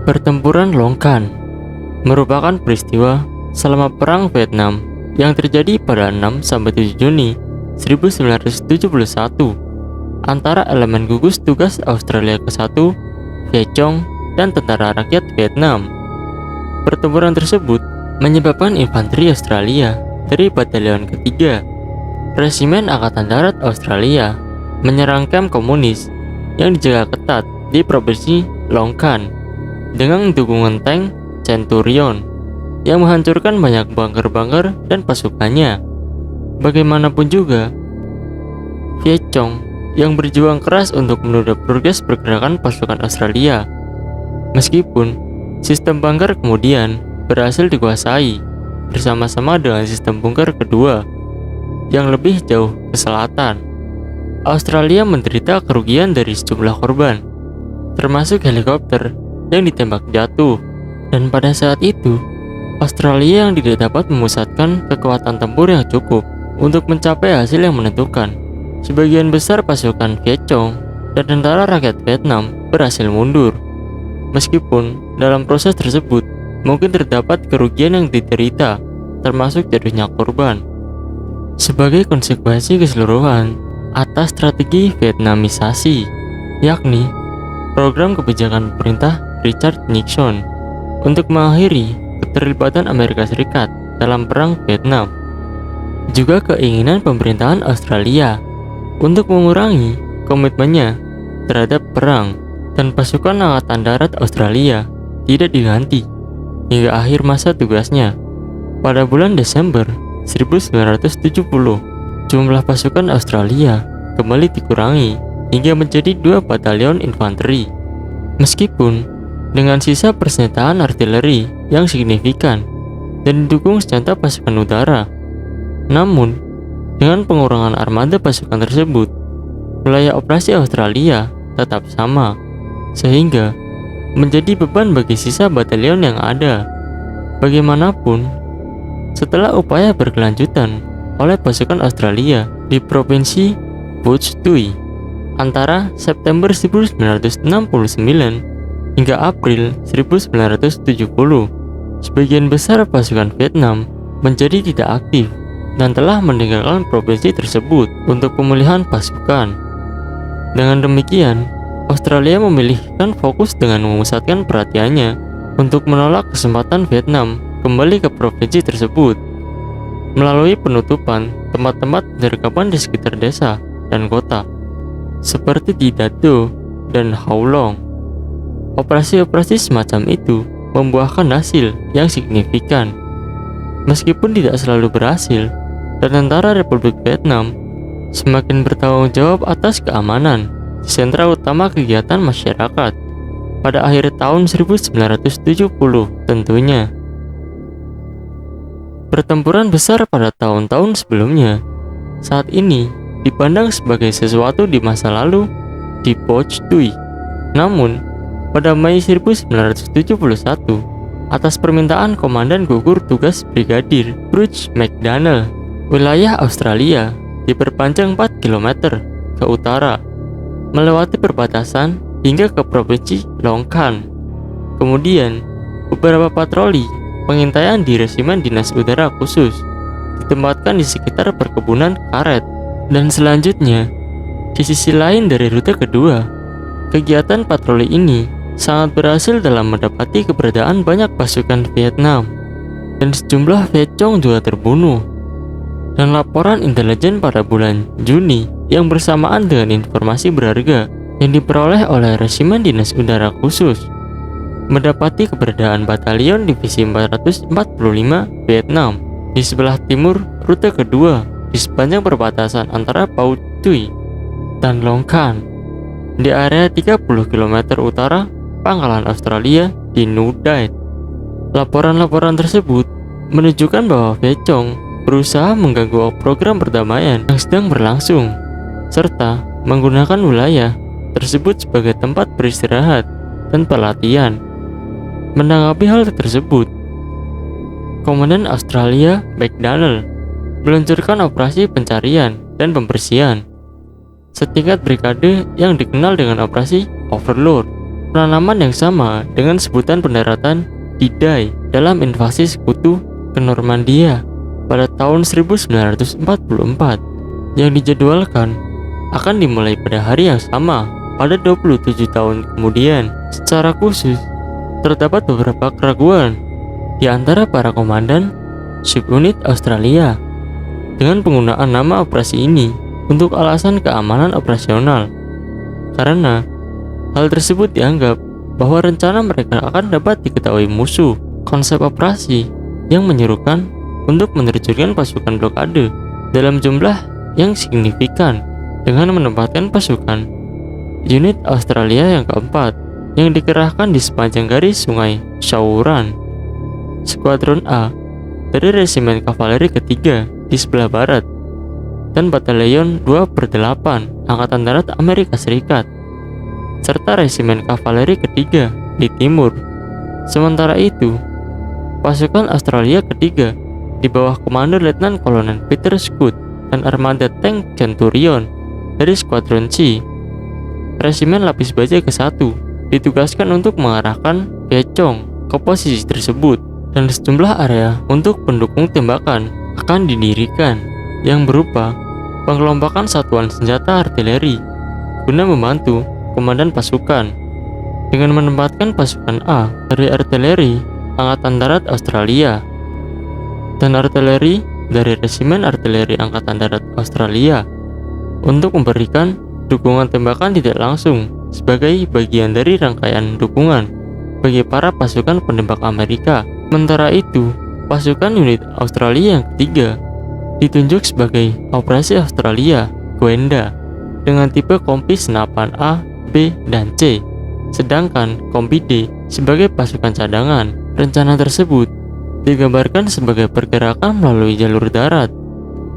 Pertempuran Long Can merupakan peristiwa selama Perang Vietnam yang terjadi pada 6-7 Juni 1971 antara elemen gugus tugas Australia ke-1, Viet Cong, dan Tentara Rakyat Vietnam. Pertempuran tersebut menyebabkan infanteri Australia dari Batalion ke-3 Resimen Angkatan Darat Australia menyerang kamp komunis yang dijaga ketat di provinsi Long Can dengan dukungan tank Centurion yang menghancurkan banyak bunker-bunker dan pasukannya. Bagaimanapun juga, Viet Cong yang berjuang keras untuk menunda progres pergerakan pasukan Australia. Meskipun sistem bunker kemudian berhasil dikuasai bersama-sama dengan sistem bunker kedua yang lebih jauh ke selatan. Australia menderita kerugian dari sejumlah korban, termasuk helikopter yang ditembak jatuh. Dan pada saat itu, Australia yang tidak dapat memusatkan kekuatan tempur yang cukup untuk mencapai hasil yang menentukan. Sebagian besar pasukan Viet Cong dan Tentara Rakyat Vietnam berhasil mundur. Meskipun dalam proses tersebut mungkin terdapat kerugian yang diderita, termasuk jatuhnya korban. Sebagai konsekuensi keseluruhan atas strategi Vietnamisasi, yakni program kebijakan pemerintah Richard Nixon untuk mengakhiri keterlibatan Amerika Serikat dalam Perang Vietnam, juga keinginan pemerintahan Australia untuk mengurangi komitmennya terhadap perang dan pasukan Angkatan Darat Australia tidak diganti hingga akhir masa tugasnya. Pada bulan Desember 1970, jumlah pasukan Australia kembali dikurangi hingga menjadi 2 batalion infanteri. Meskipun dengan sisa persenjataan artileri yang signifikan dan didukung senjata pasukan udara, namun dengan pengurangan armada pasukan tersebut, wilayah operasi Australia tetap sama, sehingga menjadi beban bagi sisa batalion yang ada. Bagaimanapun, setelah upaya berkelanjutan oleh pasukan Australia di provinsi Booch Tui antara September 1969 hingga April 1970, sebagian besar pasukan Vietnam menjadi tidak aktif dan telah meninggalkan provinsi tersebut untuk pemulihan pasukan. Dengan demikian, Australia memilihkan fokus dengan memusatkan perhatiannya untuk menolak kesempatan Vietnam kembali ke provinsi tersebut melalui penutupan tempat-tempat penyergapan di sekitar desa dan kota seperti di That Do dan How Long. Operasi-operasi semacam itu membuahkan hasil yang signifikan. Meskipun tidak selalu berhasil, dan tentara Republik Vietnam semakin bertanggung jawab atas keamanan di sentra utama kegiatan masyarakat pada akhir tahun 1970 tentunya. Pertempuran besar pada tahun-tahun sebelumnya saat ini dipandang sebagai sesuatu di masa lalu di Booch Tui. Namun, pada Mei 1971, atas permintaan Komandan Gugur Tugas Brigadir Bruce McDonnell, wilayah Australia diperpanjang 4 km ke utara, melewati perbatasan hingga ke provinsi Long Can. Kemudian, beberapa patroli pengintaian di Resimen Dinas Udara Khusus ditempatkan di sekitar perkebunan karet. Dan selanjutnya, di sisi lain dari rute kedua, kegiatan patroli ini sangat berhasil dalam mendapati keberadaan banyak pasukan Vietnam, dan sejumlah Viet Cong juga terbunuh. Dan laporan intelijen pada bulan Juni yang bersamaan dengan informasi berharga yang diperoleh oleh Resimen Dinas Udara Khusus mendapati keberadaan Batalion Divisi 445 Vietnam di sebelah timur rute kedua di sepanjang perbatasan antara Booch Tui dan Long Can di area 30 km utara pangkalan Australia di New Dait. Laporan-laporan tersebut menunjukkan bahwa Viet Cong berusaha mengganggu program perdamaian yang sedang berlangsung, serta menggunakan wilayah tersebut sebagai tempat beristirahat dan pelatihan. Menanggapi hal tersebut, Komandan Australia McDonnell meluncurkan operasi pencarian dan pembersihan setingkat brigade yang dikenal dengan operasi Overlord penanaman yang sama dengan sebutan pendaratan D-Day dalam invasi sekutu ke Normandia pada tahun 1944 yang dijadwalkan akan dimulai pada hari yang sama pada 27 tahun kemudian. Secara khusus, terdapat beberapa keraguan di antara para komandan subunit Australia dengan penggunaan nama operasi ini untuk alasan keamanan operasional, karena hal tersebut dianggap bahwa rencana mereka akan dapat diketahui musuh. Konsep operasi yang menyerukan untuk menerjunkan pasukan blokade dalam jumlah yang signifikan dengan menempatkan pasukan unit Australia yang keempat yang dikerahkan di sepanjang garis sungai Shauran. Skuadron A dari Resimen Kavaleri ketiga di sebelah barat dan Batalion 2/8 Angkatan Darat Amerika Serikat serta Resimen Kavaleri ketiga di timur. Sementara itu, pasukan Australia ketiga di bawah komando Letnan Kolonel Peter Scott dan armada tank Centurion dari Skuadron C, Resimen Lapis Baja ke-1 ditugaskan untuk mengarahkan Vietcong ke posisi tersebut, dan sejumlah area untuk pendukung tembakan akan didirikan yang berupa pengelompokan satuan senjata artileri guna membantu komandan pasukan dengan menempatkan pasukan A dari artileri Angkatan Darat Australia dan artileri dari Resimen Artileri Angkatan Darat Australia untuk memberikan dukungan tembakan tidak langsung sebagai bagian dari rangkaian dukungan bagi para pasukan penembak Amerika. Sementara itu, pasukan unit Australia yang ketiga ditunjuk sebagai Operasi Australia Gwenda dengan tipe kompi senapan A, B, dan C, sedangkan kompi D sebagai pasukan cadangan. Rencana tersebut digambarkan sebagai pergerakan melalui jalur darat,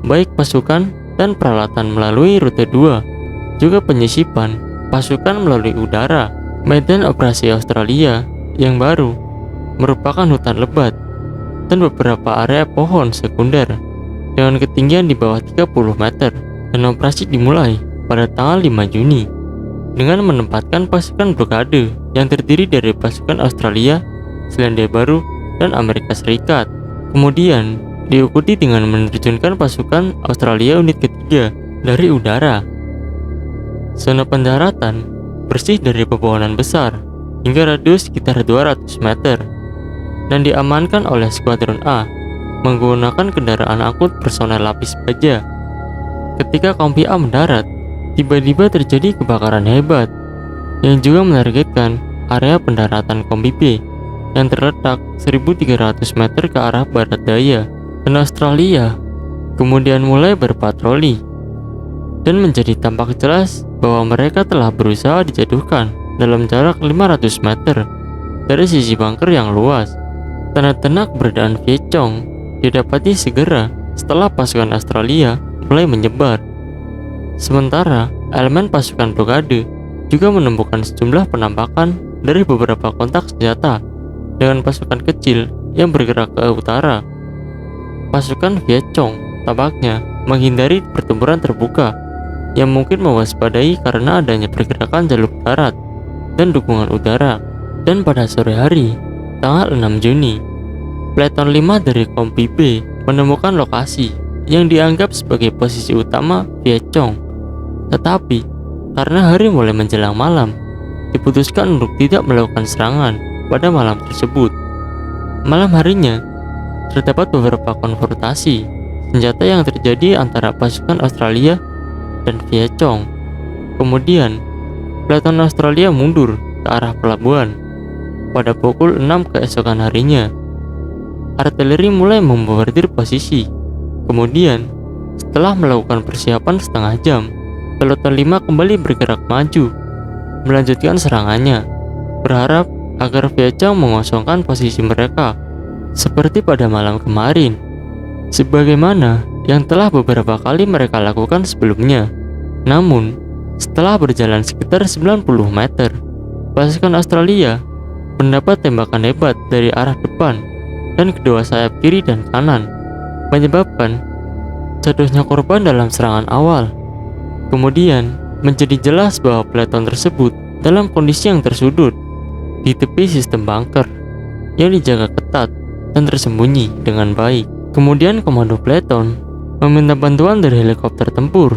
baik pasukan dan peralatan melalui rute 2, juga penyisipan pasukan melalui udara. Medan operasi Australia yang baru merupakan hutan lebat dan beberapa area pohon sekunder dengan ketinggian di bawah 30 meter, dan operasi dimulai pada tanggal 5 Juni dengan menempatkan pasukan blokade yang terdiri dari pasukan Australia, Selandia Baru, dan Amerika Serikat. Kemudian diikuti dengan menerjunkan pasukan Australia unit ketiga dari udara. Zona pendaratan bersih dari pepohonan besar hingga radius sekitar 200 meter dan diamankan oleh Skuadron A menggunakan kendaraan angkut personel lapis baja. Ketika kompi A mendarat, tiba-tiba terjadi kebakaran hebat yang juga menargetkan area pendaratan kompi B yang terletak 1.300 meter ke arah barat daya, dan Australia kemudian mulai berpatroli dan menjadi tampak jelas bahwa mereka telah berusaha dijatuhkan dalam jarak 500 meter dari sisi bunker yang luas. Tanda-tanda keberadaan Vietcong didapati segera setelah pasukan Australia mulai menyebar. Sementara elemen pasukan blokade juga menemukan sejumlah penampakan dari beberapa kontak senjata dengan pasukan kecil yang bergerak ke utara. Pasukan Vietcong tampaknya menghindari pertempuran terbuka yang mungkin mewaspadai karena adanya pergerakan jalur darat dan dukungan udara. Dan pada sore hari, tanggal 6 Juni, Peleton 5 dari kompi B menemukan lokasi yang dianggap sebagai posisi utama Vietcong. Tetapi, karena hari mulai menjelang malam, diputuskan untuk tidak melakukan serangan pada malam tersebut. Malam harinya, terdapat beberapa konfrontasi senjata yang terjadi antara pasukan Australia dan Vietcong. Kemudian, Peleton Australia mundur ke arah pelabuhan. Pada pukul 6 keesokan harinya, artileri mulai membombardir posisi. Kemudian, setelah melakukan persiapan setengah jam, Peleton 5 kembali bergerak maju, melanjutkan serangannya, berharap agar Vietcong mengosongkan posisi mereka seperti pada malam kemarin, sebagaimana yang telah beberapa kali mereka lakukan sebelumnya. Namun, setelah berjalan sekitar 90 meter, pasukan Australia mendapat tembakan hebat dari arah depan dan kedua sayap kiri dan kanan, menyebabkan jatuhnya korban dalam serangan awal. Kemudian, menjadi jelas bahwa peleton tersebut dalam kondisi yang tersudut di tepi sistem bunker yang dijaga ketat dan tersembunyi dengan baik. Kemudian komando peleton meminta bantuan dari helikopter tempur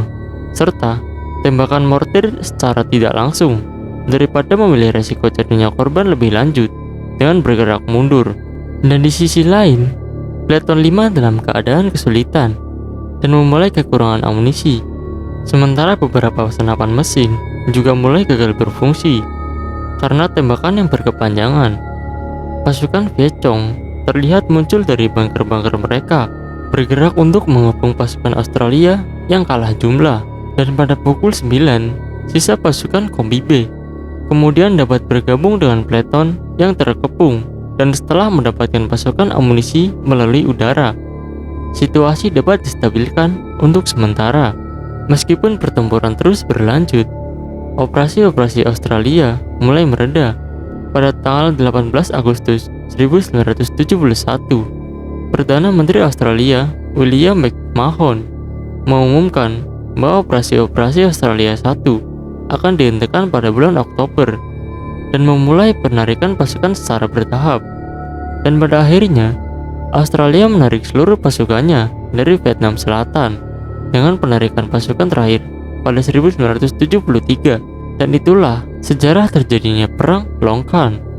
serta tembakan mortir secara tidak langsung daripada memilih resiko jatuhnya korban lebih lanjut dengan bergerak mundur. Dan di sisi lain, peleton 5 dalam keadaan kesulitan dan memulai kekurangan amunisi, sementara beberapa senapan mesin juga mulai gagal berfungsi karena tembakan yang berkepanjangan. Pasukan Vietcong terlihat muncul dari bunker-bunker mereka, bergerak untuk mengepung pasukan Australia yang kalah jumlah. Dan pada pukul 9, sisa pasukan Kombi B kemudian dapat bergabung dengan peleton yang terkepung, dan setelah mendapatkan pasukan amunisi melalui udara, situasi dapat distabilkan untuk sementara. Meskipun pertempuran terus berlanjut, operasi-operasi Australia mulai mereda. Pada tanggal 18 Agustus 1971, Perdana Menteri Australia William McMahon mengumumkan bahwa operasi-operasi Australia 1 akan dihentikan pada bulan Oktober dan memulai penarikan pasukan secara bertahap. Dan pada akhirnya, Australia menarik seluruh pasukannya dari Vietnam Selatan dengan penarikan pasukan terakhir pada 1973, dan itulah sejarah terjadinya Perang Long Khan.